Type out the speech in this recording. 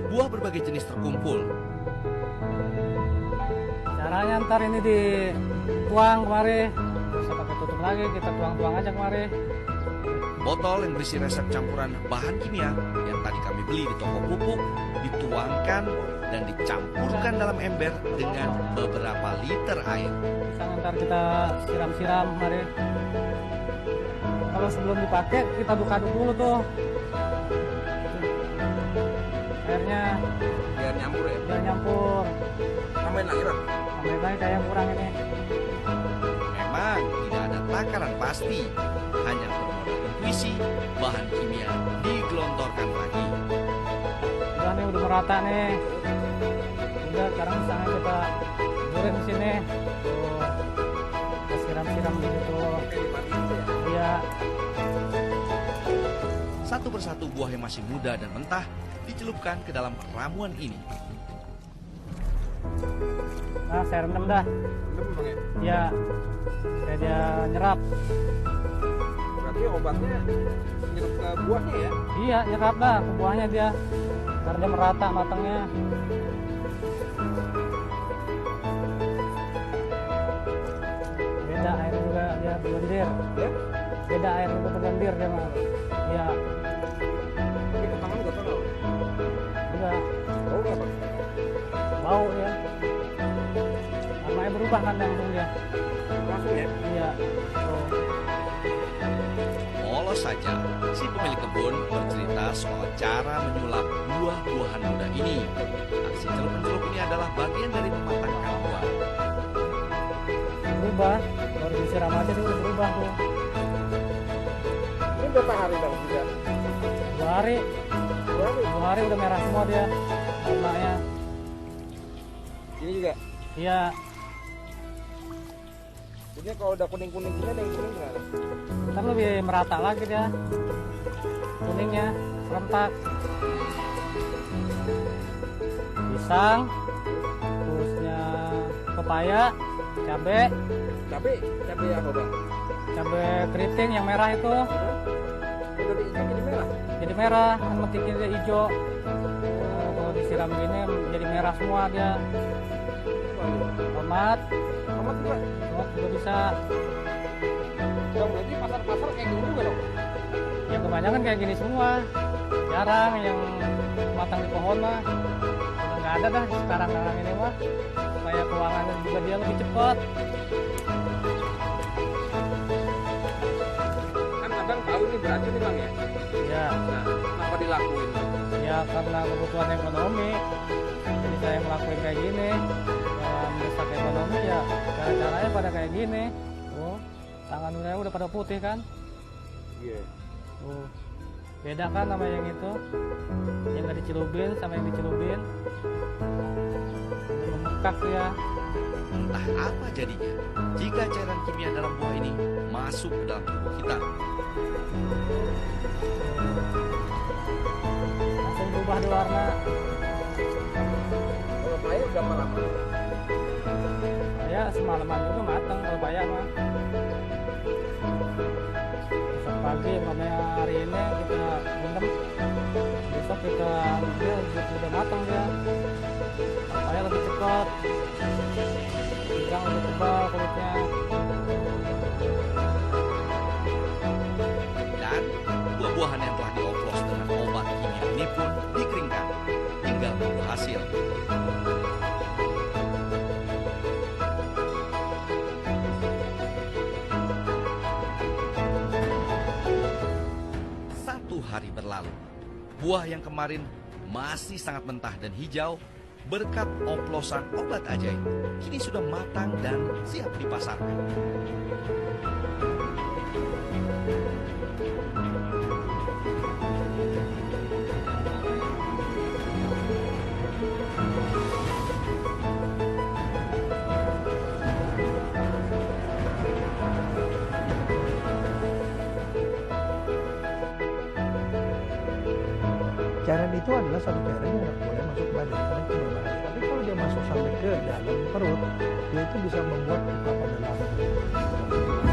buah berbagai jenis terkumpul. Caranya ntar ini dituang kemari, terus pakai tutup lagi, kita tuang-tuang aja kemari. Botol yang berisi resep campuran bahan kimia yang tadi kami beli di toko pupuk dituangkan dan dicampurkan dalam ember dengan beberapa liter air. Misalnya ntar kita siram-siram kemari. Kalau sebelum dipakai kita aduk-aduk dulu tuh airnya, Biar nyampur ya. biar nyampur. Tambahin lagi Ron. Tambahin lagi kayak yang kurang ini. Memang tidak ada takaran pasti, hanya bermodal intuisi, bahan kimia digelontorkan lagi. Udah nih, udah merata nih. Udah, sekarang misalnya kita burin di sini. Tuh, kita siram-siram gitu. Kayak dimatiin gitu ya. Iya. Satu persatu buah yang masih muda dan mentah dicelupkan ke dalam ramuan ini. Nah, saya rendam dah. Rendam emang ya. Iya. Kayak dia nyerap. Berarti obatnya nyerap ke buahnya ya. Iya, nyerap dah ke buahnya dia. Biar dia merata matangnya. Beda airnya juga dia berlendir. Ya. Beda air juga berlendir dia mah. Iya, Tapi ke tangan gak tahu. juga Oh nggak Bang? bau ya. Warnanya berubah kan langsung dia. Langsung ya. Iya. Tuh. Polos saja, si pemilik kebun bercerita soal cara menyulap buah-buahan muda ini. Aksi celup-celup ini adalah bagian dari mematangkan buah. Berubah. Baru disiram aja dia udah berubah tuh. Ini berapa hari Bang juga? 2 hari. 2 hari. 2 hari udah merah semua dia. Warnanya. Ini juga. Iya. Jadi kalau udah kuning-kuning gini ada yang kuning nggak? Ntar lebih merata lagi dia. Kuningnya serentak. Pisang, terusnya pepaya, cabe Cabai apa Bang? keriting yang merah itu Udah diikat jadi merah. jadi merah, kan metikin dia hijau. Kalau disiram gini jadi merah semua dia. Tomat juga bisa. Bang, berarti pasar-pasar kayak gini juga dong? Ya kebanyakan kayak gini semua. Jarang yang matang di pohon mah. Udah nggak ada dah sekarang ini mah. Supaya keuangannya juga dia lebih cepat. Kan Abang tahu ini beracun nih Bang ya? Ya, Nah, kenapa dilakuin Bang? ya karena kebutuhan ekonomi. Jadi saya ngelakuin kayak gini. Ya mendesak ekonomi ya cara-caranya pada kayak gini. Tuh, tangan saya udah pada putih kan. Iya. Tuh, beda kan sama yang itu. Yang nggak dicelupin sama yang dicelupin. Udah memekak ya. Entah apa jadinya jika cairan kimia dalam buah ini masuk ke dalam tubuh kita. Langsung berubah di warna. Kalau paya berapa lama? Ya semalaman juga matang kalau paya mah. Besok pagi umpamanya hari ini kita rendam, besok kita ambil udah matang dia. Paya lebih cepat, pisang lebih tebal kulitnya. Dan buah-buahan yang telah dioplos dengan obat kimia ini pun dikeringkan. Tinggal menunggu hasil. Satu hari berlalu. Buah yang kemarin masih sangat mentah dan hijau berkat oplosan obat ajaib kini sudah matang dan siap dipasarkan. Cairan itu adalah satu cairan yang nggak boleh masuk ke badan karena itu berbahaya. Tapi kalau dia masuk sampai ke dalam perut, dia itu bisa membuat luka pada lambung.